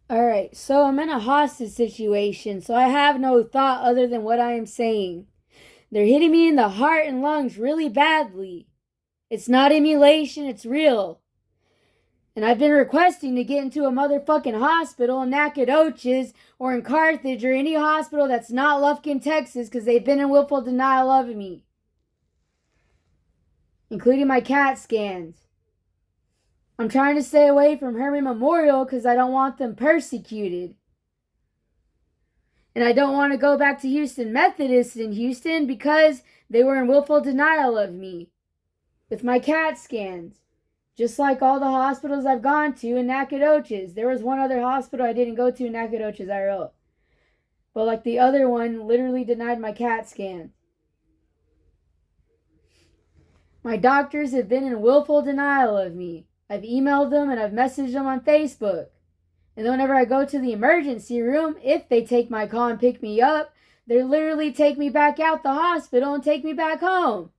Alright, so I'm in a hostage situation, so I have no thought other than what I am saying. They're hitting me in the heart and lungs really badly. It's not emulation, it's real. And I've been requesting to get into a motherfucking hospital in Nacogdoches or in Carthage or any hospital that's not Lufkin, Texas, because they've been in willful denial of me, including my CAT scans. I'm trying to stay away from Herman Memorial because I don't want them persecuted. And I don't want to go back to Houston Methodist in Houston because they were in willful denial of me with my CAT scans. Just like all the hospitals I've gone to in Nacogdoches. There was one other hospital I didn't go to in Nacogdoches, I wrote. But like the other one literally denied my CAT scan. My doctors have been in willful denial of me. I've emailed them and I've messaged them on Facebook. And whenever I go to the emergency room, if they take my call and pick me up, they literally take me back out the hospital and take me back home.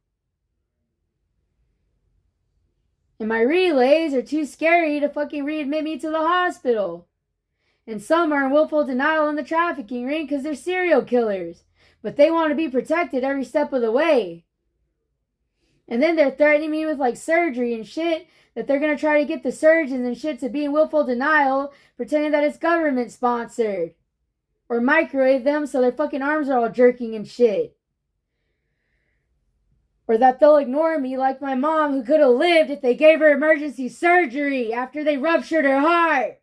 And my relays are too scary to fucking readmit me to the hospital. And some are in willful denial in the trafficking ring because they're serial killers. But they want to be protected every step of the way. And then they're threatening me with like surgery and shit, that they're going to try to get the surgeons and shit to be in willful denial, pretending that it's government sponsored. Or microwave them so their fucking arms are all jerking and shit. Or that they'll ignore me like my mom, who could have lived if they gave her emergency surgery after they ruptured her heart.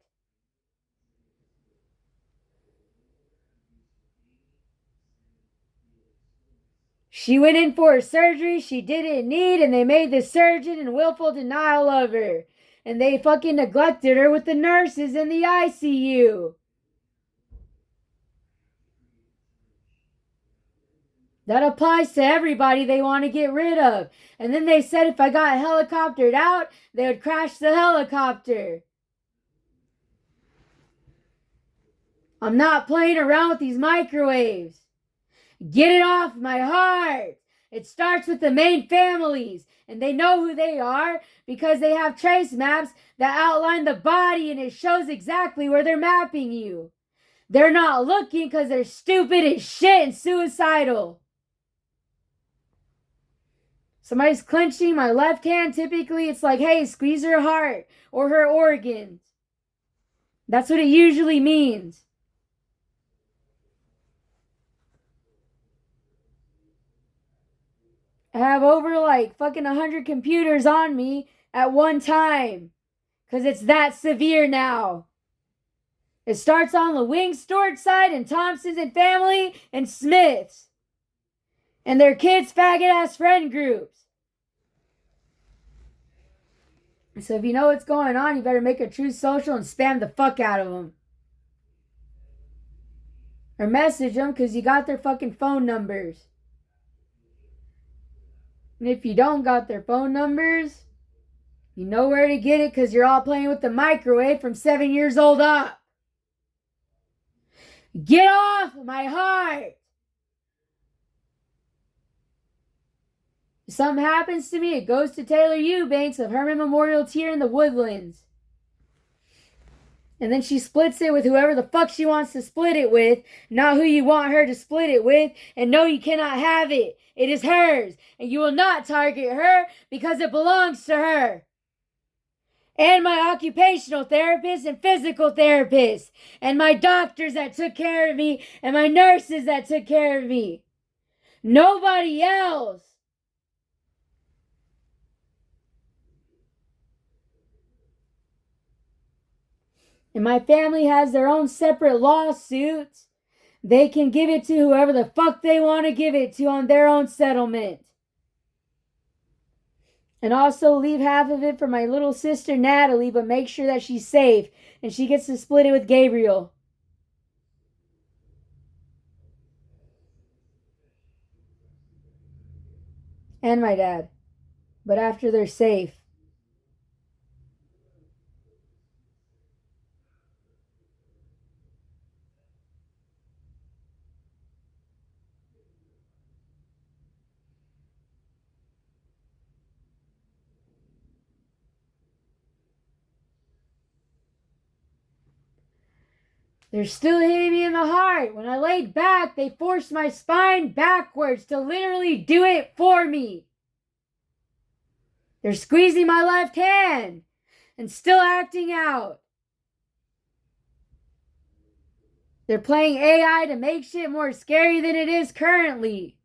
She went in for a surgery she didn't need, and they made the surgeon in willful denial of her. And they fucking neglected her with the nurses in the ICU. That applies to everybody they want to get rid of. And then they said if I got helicoptered out, they would crash the helicopter. I'm not playing around with these microwaves. Get it off my heart. It starts with the main families, and they know who they are because they have trace maps that outline the body, and it shows exactly where they're mapping you. They're not looking because they're stupid as shit and suicidal. Somebody's clenching my left hand. Typically, it's like, hey, squeeze her heart or her organs. That's what it usually means. I have over like fucking 100 computers on me at one time because it's that severe now. It starts on the Wing Stewart side and Thompson's and family and Smith's and their kids' faggot ass friend groups. So if you know what's going on, you better make a true social and spam the fuck out of them. Or message them because you got their fucking phone numbers. And if you don't got their phone numbers, you know where to get it because you're all playing with the microwave from 7 years old up. Get off my heart! If something happens to me, it goes to Taylor Eubanks of Herman Memorial Tier in the Woodlands. And then she splits it with whoever the fuck she wants to split it with, not who you want her to split it with. And no, you cannot have it. It is hers. And you will not target her because it belongs to her. And my occupational therapist and physical therapist. And my doctors that took care of me. And my nurses that took care of me. Nobody else. And my family has their own separate lawsuits. They can give it to whoever the fuck they want to give it to on their own settlement. And also leave half of it for my little sister Natalie, but make sure that she's safe and she gets to split it with Gabriel. And my dad. But after they're safe. They're still hitting me in the heart. When I laid back, they forced my spine backwards to literally do it for me. They're squeezing my left hand and still acting out. They're playing AI to make shit more scary than it is currently.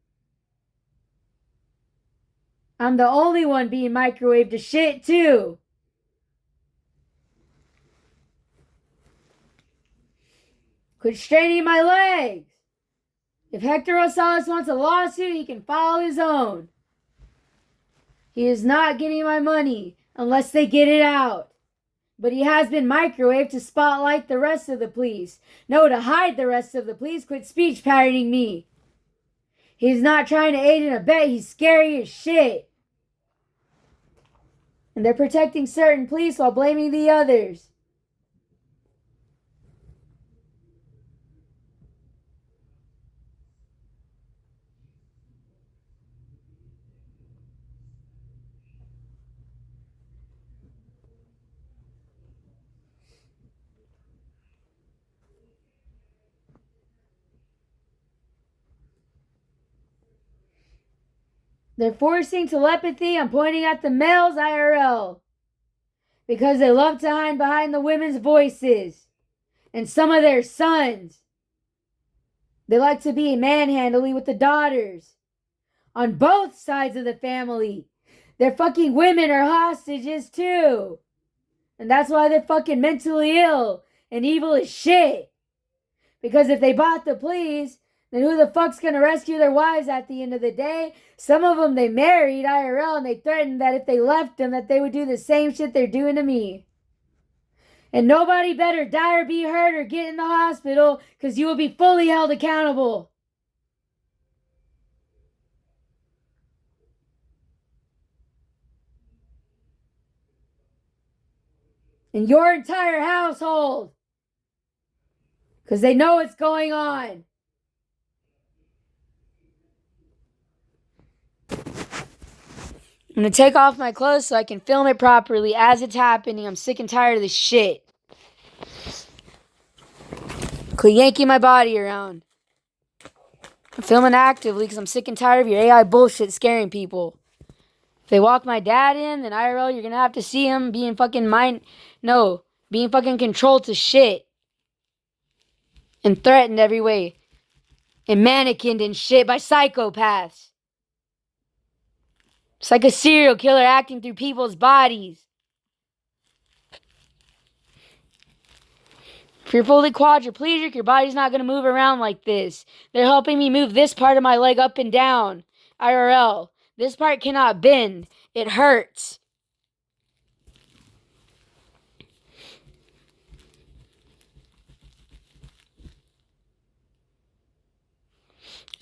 I'm the only one being microwaved to shit, too. Quit straining my legs. If Hector Rosales wants a lawsuit, he can file his own. He is not getting my money unless they get it out. But he has been microwaved to spotlight the rest of the police. No, to hide the rest of the police. Quit speech patterning me. He's not trying to aid and abet. He's scary as shit. And they're protecting certain police while blaming the others. They're forcing telepathy on pointing at the males IRL. Because they love to hide behind the women's voices. And some of their sons. They like to be manhandly with the daughters. On both sides of the family. Their fucking women are hostages too. And that's why they're fucking mentally ill and evil as shit. Because if they bought the pleas, then who the fuck's gonna rescue their wives at the end of the day? Some of them they married IRL and they threatened that if they left them that they would do the same shit they're doing to me. And nobody better die or be hurt or get in the hospital because you will be fully held accountable. In your entire household. Because they know what's going on. I'm going to take off my clothes so I can film it properly as it's happening. I'm sick and tired of this shit. Quit yanking my body around. I'm filming actively because I'm sick and tired of your AI bullshit scaring people. If they walk my dad in, then IRL, you're going to have to see him being fucking being fucking controlled to shit. And threatened every way. And mannequined and shit by psychopaths. It's like a serial killer acting through people's bodies. If you're fully quadriplegic, your body's not going to move around like this. They're helping me move this part of my leg up and down. IRL. This part cannot bend. It hurts.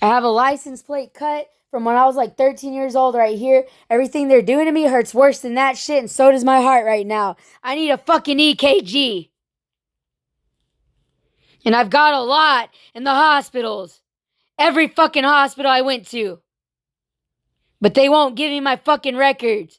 I have a license plate cut from when I was like 13 years old right here. Everything they're doing to me hurts worse than that shit, and so does my heart right now. I need a fucking EKG. And I've got a lot in the hospitals. Every fucking hospital I went to. But they won't give me my fucking records.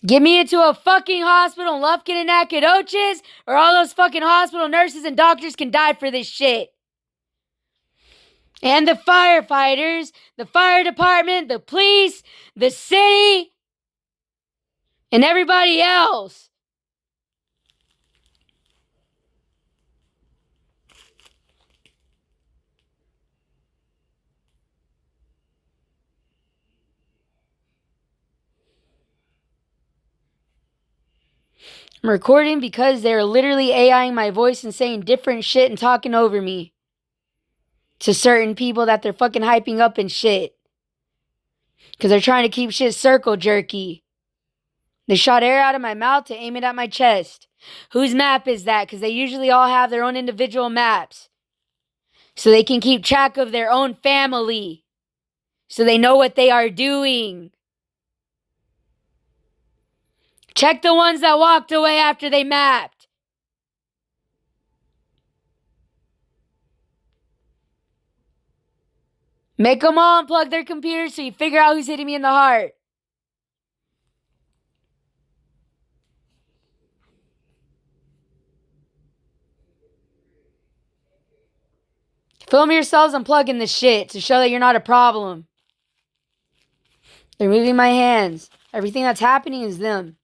Get me into a fucking hospital in Lufkin and Nacogdoches, or all those fucking hospital nurses and doctors can die for this shit. And the firefighters, the fire department, the police, the city, and everybody else. I'm recording because they're literally AIing my voice and saying different shit and talking over me. To certain people that they're fucking hyping up and shit. Because they're trying to keep shit circle jerky. They shot air out of my mouth to aim it at my chest. Whose map is that? Because they usually all have their own individual maps. So they can keep track of their own family. So they know what they are doing. Check the ones that walked away after they mapped. Make them all unplug their computers so you figure out who's hitting me in the heart. Film yourselves unplugging this shit to show that you're not a problem. They're moving my hands. Everything that's happening is them.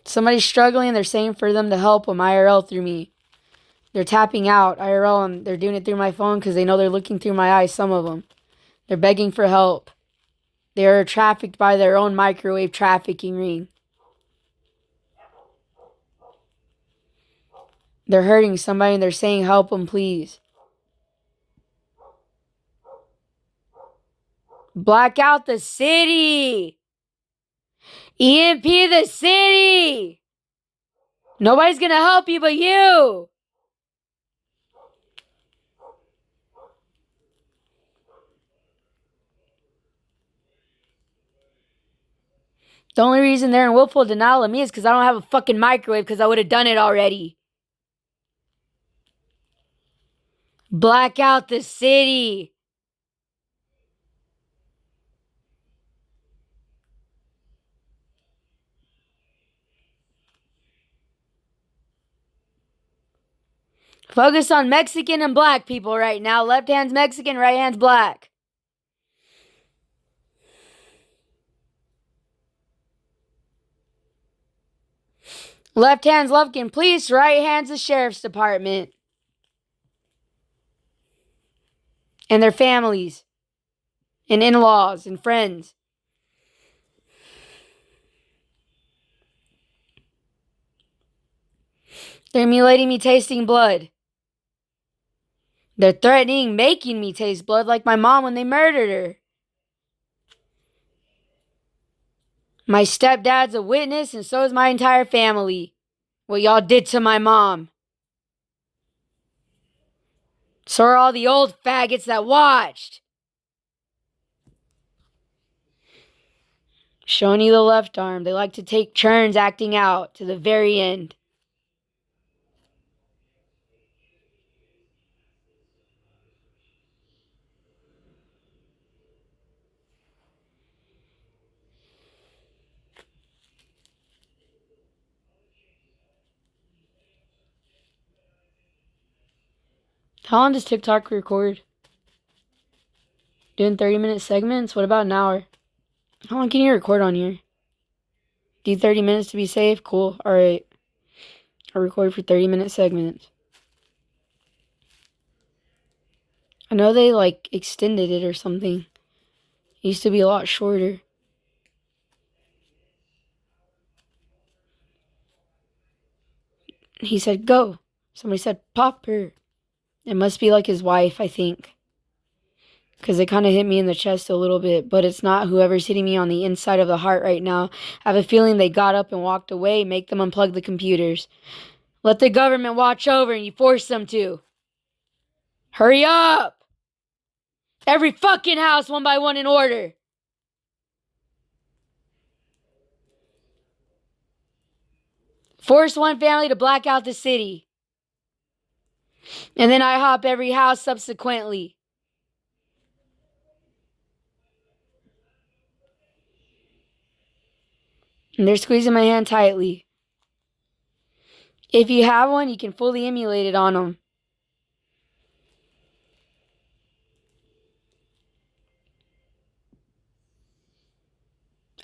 Somebody's struggling. They're saying for them to help them IRL through me. They're tapping out IRL and they're doing it through my phone because they know they're looking through my eyes, some of them. They're begging for help. They are trafficked by their own microwave trafficking ring. They're hurting somebody and they're saying help them, please. Black out the city. EMP the city. Nobody's gonna help you but you. The only reason they're in willful denial of me is because I don't have a fucking microwave because I would have done it already. Black out the city. Focus on Mexican and black people right now. Left hand's Mexican, right hand's black. Left hand's Lufkin Police, right hand's the Sheriff's Department. And their families. And in-laws and friends. They're mutilating me tasting blood. They're threatening making me taste blood like my mom when they murdered her. My stepdad's a witness and so is my entire family. What y'all did to my mom. So are all the old faggots that watched. Showing you the left arm. They like to take turns acting out to the very end. How long does TikTok record? Doing 30-minute segments? What about an hour? How long can you record on here? Do 30 minutes to be safe? Cool. Alright. I'll record for 30-minute segments. I know they, extended it or something. It used to be a lot shorter. He said, go. Somebody said, pop her. It must be like his wife, I think. Because it kind of hit me in the chest a little bit. But it's not whoever's hitting me on the inside of the heart right now. I have a feeling they got up and walked away. Make them unplug the computers. Let the government watch over and you force them to. Hurry up! Every fucking house, one by one, in order. Force one family to black out the city. And then I hop every house subsequently. And they're squeezing my hand tightly. If you have one, you can fully emulate it on them.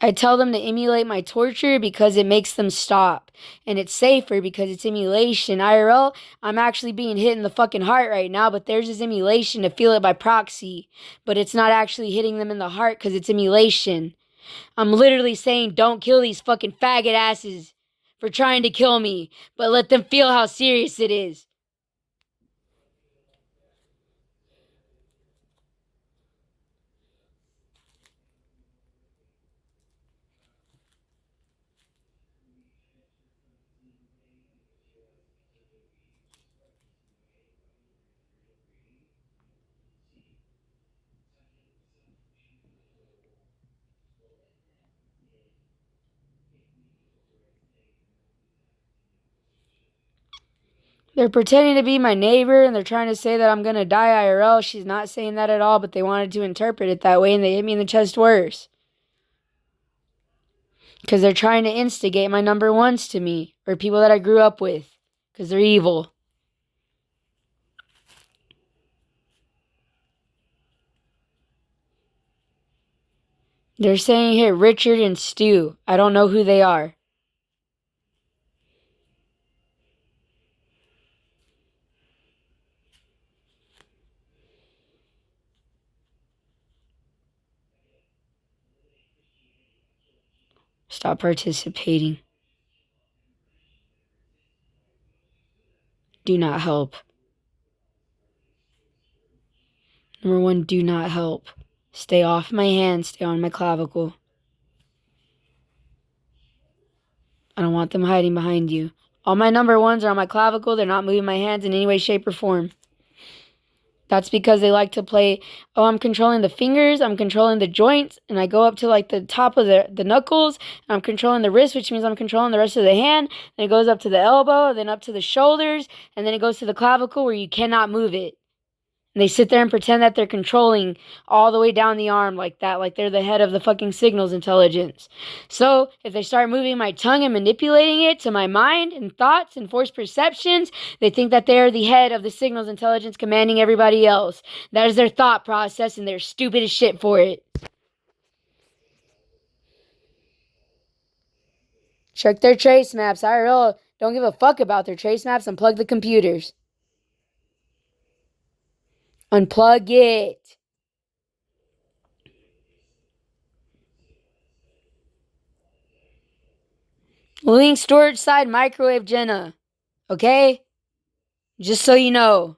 I tell them to emulate my torture because it makes them stop. And it's safer because it's emulation. IRL, I'm actually being hit in the fucking heart right now, but theirs is emulation to feel it by proxy. But it's not actually hitting them in the heart because it's emulation. I'm literally saying don't kill these fucking faggot asses for trying to kill me, but let them feel how serious it is. They're pretending to be my neighbor, and they're trying to say that I'm going to die IRL. She's not saying that at all, but they wanted to interpret it that way, and they hit me in the chest worse. Because they're trying to instigate my number ones to me, or people that I grew up with, because they're evil. They're saying here, Richard and Stu. I don't know who they are. Stop participating. Do not help. Number one, do not help. Stay off my hand. Stay on my clavicle. I don't want them hiding behind you. All my number ones are on my clavicle. They're not moving my hands in any way, shape, or form. That's because they like to play, oh, I'm controlling the fingers, I'm controlling the joints, and I go up to like the top of the knuckles, and I'm controlling the wrist, which means I'm controlling the rest of the hand, and it goes up to the elbow, then up to the shoulders, and then it goes to the clavicle where you cannot move it. And they sit there and pretend that they're controlling all the way down the arm like that, like they're the head of the fucking signals intelligence. So if they start moving my tongue and manipulating it to my mind and thoughts and forced perceptions, they think that they're the head of the signals intelligence commanding everybody else. That is their thought process, and they're stupid as shit for it. Check their trace maps. IRL don't give a fuck about their trace maps. Unplug the computers. Unplug it. Link storage side microwave Jenna. Okay? Just so you know.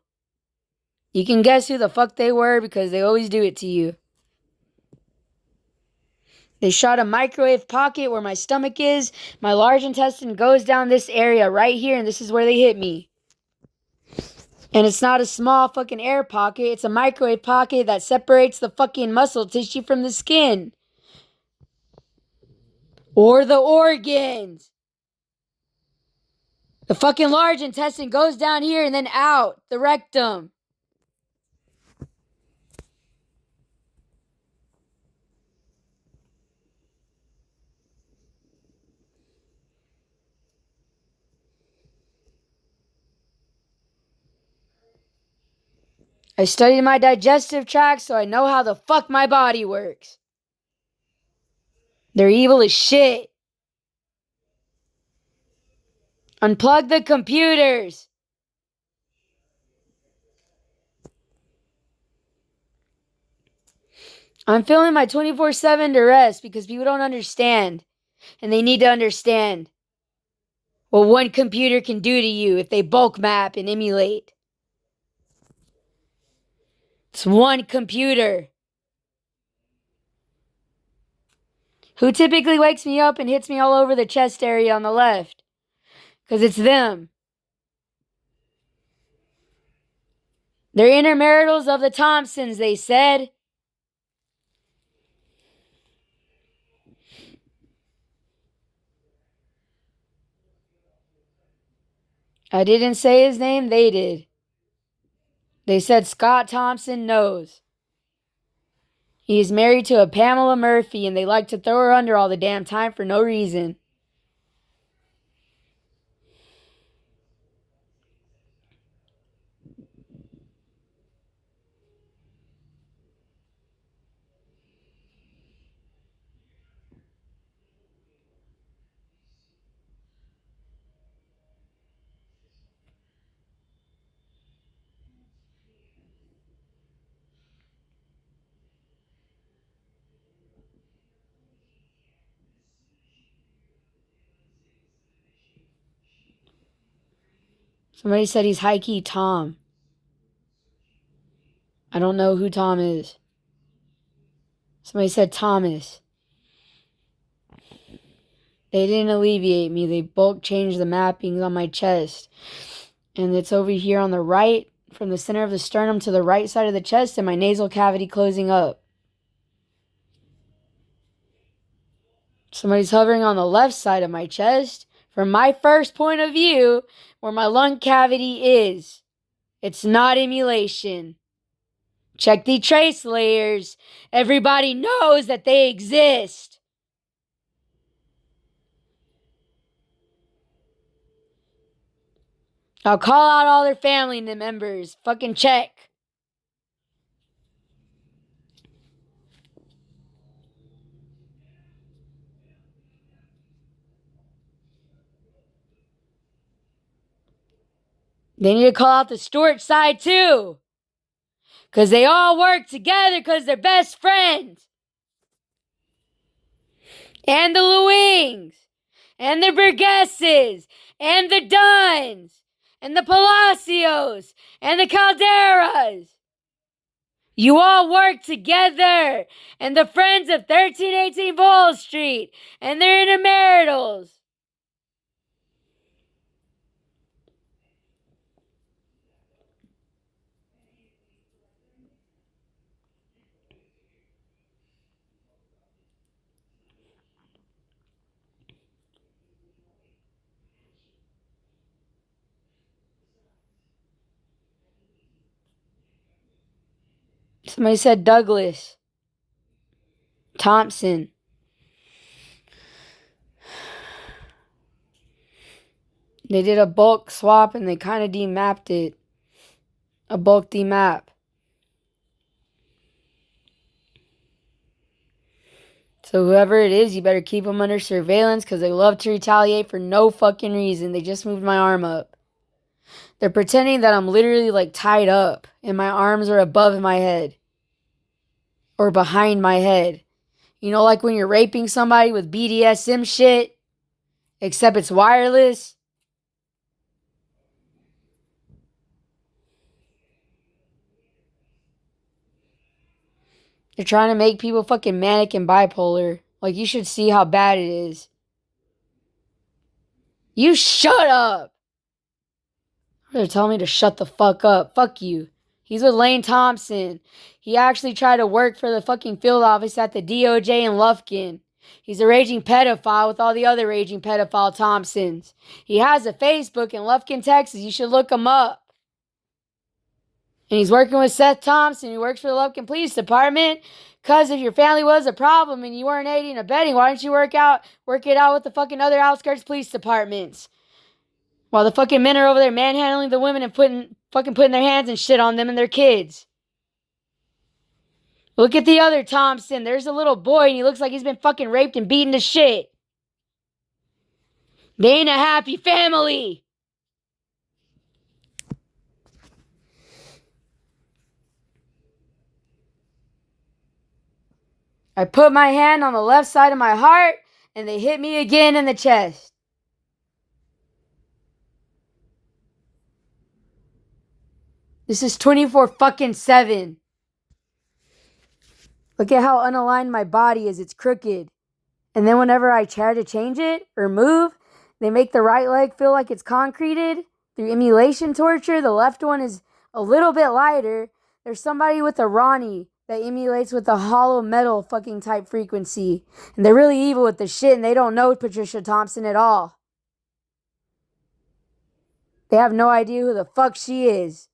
You can guess who the fuck they were because they always do it to you. They shot a microwave pocket where my stomach is. My large intestine goes down this area right here, and this is where they hit me. And it's not a small fucking air pocket. It's a microwave pocket that separates the fucking muscle tissue from the skin. Or the organs. The fucking large intestine goes down here and then out. The rectum. I studied my digestive tract so I know how the fuck my body works. They're evil as shit. Unplug the computers. I'm feeling my 24/7 duress because people don't understand. And they need to understand what one computer can do to you if they bulk map and emulate. It's one computer. Who typically wakes me up and hits me all over the chest area on the left? Because it's them. They're intermaritals of the Thompsons, they said. I didn't say his name, they did. They said Scott Thompson knows. He is married to a Pamela Murphy, and they like to throw her under all the damn time for no reason. Somebody said he's high-key Tom. I don't know who Tom is. Somebody said Thomas. They didn't alleviate me. They bulk changed the mappings on my chest. And it's over here on the right, from the center of the sternum to the right side of the chest, and my nasal cavity closing up. Somebody's hovering on the left side of my chest, From my first point of view, where my lung cavity is, it's not emulation. Check the trace layers. Everybody knows that they exist. I'll call out all their family members. Fucking check. They need to call out the Stewart side too. Because they all work together because they're best friends. And the Lewings. And the Burgesses. And the Dunns. And the Palacios. And the Calderas. You all work together. And the friends of 1318 Wall Street. And their intermaritals. Somebody said Douglas Thompson. They did a bulk swap and they kind of demapped it. A bulk demap. So whoever it is, you better keep them under surveillance because they love to retaliate for no fucking reason. They just moved my arm up. They're pretending that I'm literally like tied up and my arms are above my head. Or behind my head. You know, like when you're raping somebody with BDSM shit, except it's wireless. They're trying to make people fucking manic and bipolar. Like, you should see how bad it is. You shut up! They're telling me to shut the fuck up. Fuck you. He's with Lane Thompson. He actually tried to work for the fucking field office at the DOJ in Lufkin. He's a raging pedophile with all the other raging pedophile Thompsons. He has a Facebook in Lufkin, Texas. You should look him up. And he's working with Seth Thompson, who works for the Lufkin Police Department. Because if your family was a problem and you weren't aiding and abetting, why don't you work it out with the fucking other outskirts police departments? While the fucking men are over there manhandling the women and putting their hands and shit on them and their kids. Look at the other Thompson. There's a little boy and he looks like he's been fucking raped and beaten to shit. They ain't a happy family. I put my hand on the left side of my heart and they hit me again in the chest. This is 24/7. Look at how unaligned my body is. It's crooked. And then whenever I try to change it or move, they make the right leg feel like it's concreted through emulation torture. The left one is a little bit lighter. There's somebody with a Ronnie that emulates with a hollow metal fucking type frequency. And they're really evil with the shit and they don't know Patricia Thompson at all. They have no idea who the fuck she is.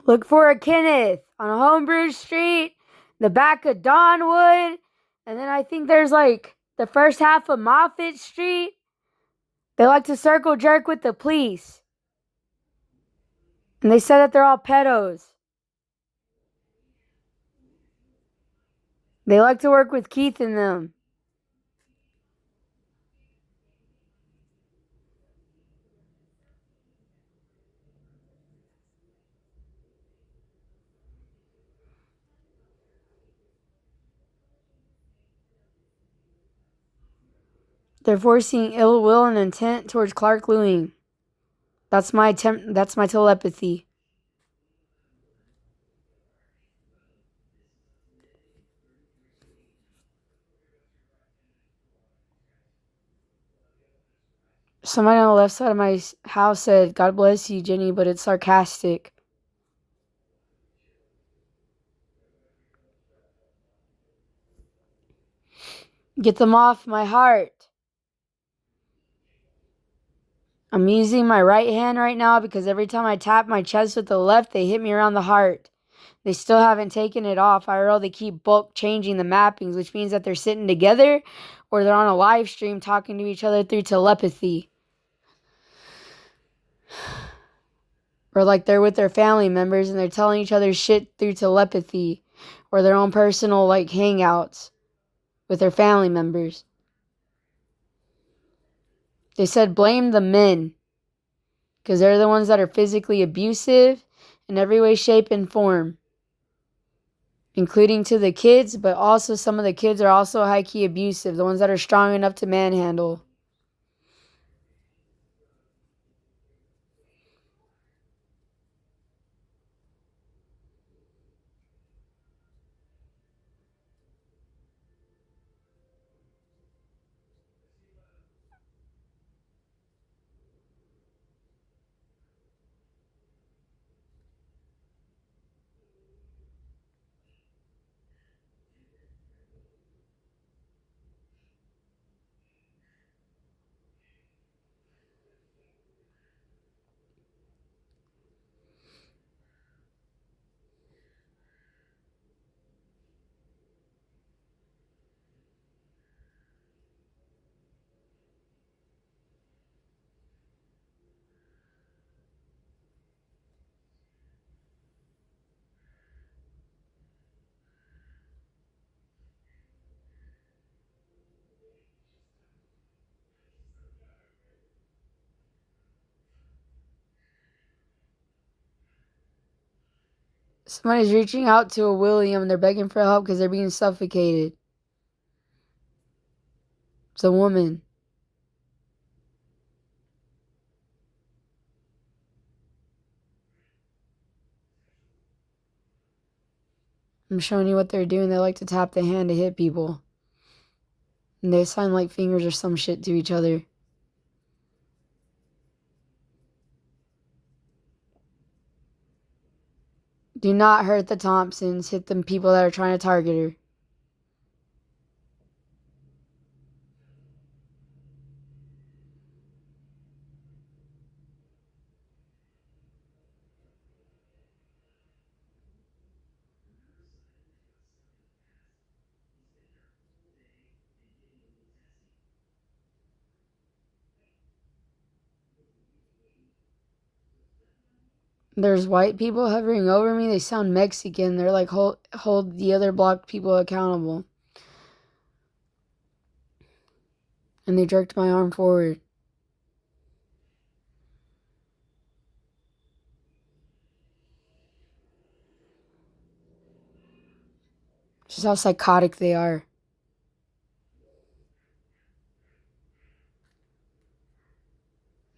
Look for a Kenneth on Homebrew Street, the back of Donwood, and then I think there's like the first half of Moffett Street. They like to circle jerk with the police. And they said that they're all pedos. They like to work with Keith and them. They're forcing ill will and intent towards Clark Lewing. That's my telepathy. Somebody on the left side of my house said, "God bless you, Jenny," but it's sarcastic. Get them off my heart. I'm using my right hand right now because every time I tap my chest with the left, they hit me around the heart. They still haven't taken it off. IRL, they keep bulk changing the mappings, which means that they're sitting together or they're on a live stream talking to each other through telepathy. Or like they're with their family members and they're telling each other shit through telepathy. Or their own personal like hangouts with their family members. They said blame the men. Because they're the ones that are physically abusive in every way, shape, and form. Including to the kids, but also some of the kids are also high-key abusive. The ones that are strong enough to manhandle. Somebody's reaching out to a William and they're begging for help because they're being suffocated. It's a woman. I'm showing you what they're doing. They like to tap the hand to hit people. And they sign like fingers or some shit to each other. Do not hurt the Thompsons. Hit them people that are trying to target her. There's white people hovering over me. They sound Mexican. They're like, hold the other blocked people accountable. And they jerked my arm forward. Just how psychotic they are.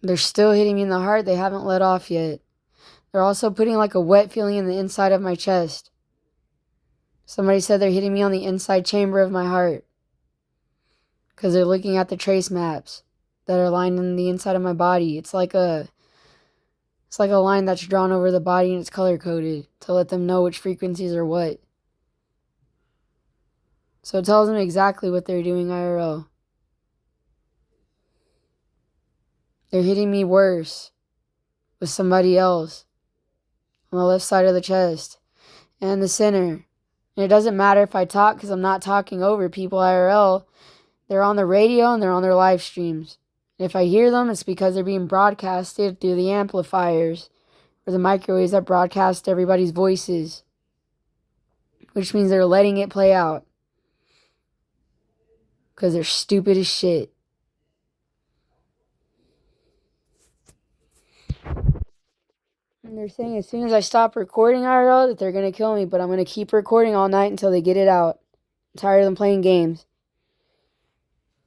They're still hitting me in the heart. They haven't let off yet. They're also putting like a wet feeling in the inside of my chest. Somebody said they're hitting me on the inside chamber of my heart. Because they're looking at the trace maps that are lined in the inside of my body. It's like a line that's drawn over the body and it's color coded to let them know which frequencies are what. So it tells them exactly what they're doing IRL. They're hitting me worse with somebody else on the left side of the chest and the center. And it doesn't matter if I talk because I'm not talking over people IRL. They're on the radio and they're on their live streams. And if I hear them, it's because they're being broadcasted through the amplifiers or the microwaves that broadcast everybody's voices. Which means they're letting it play out. Because they're stupid as shit. And they're saying as soon as I stop recording IRL that they're going to kill me, but I'm going to keep recording all night until they get it out. I'm tired of them playing games.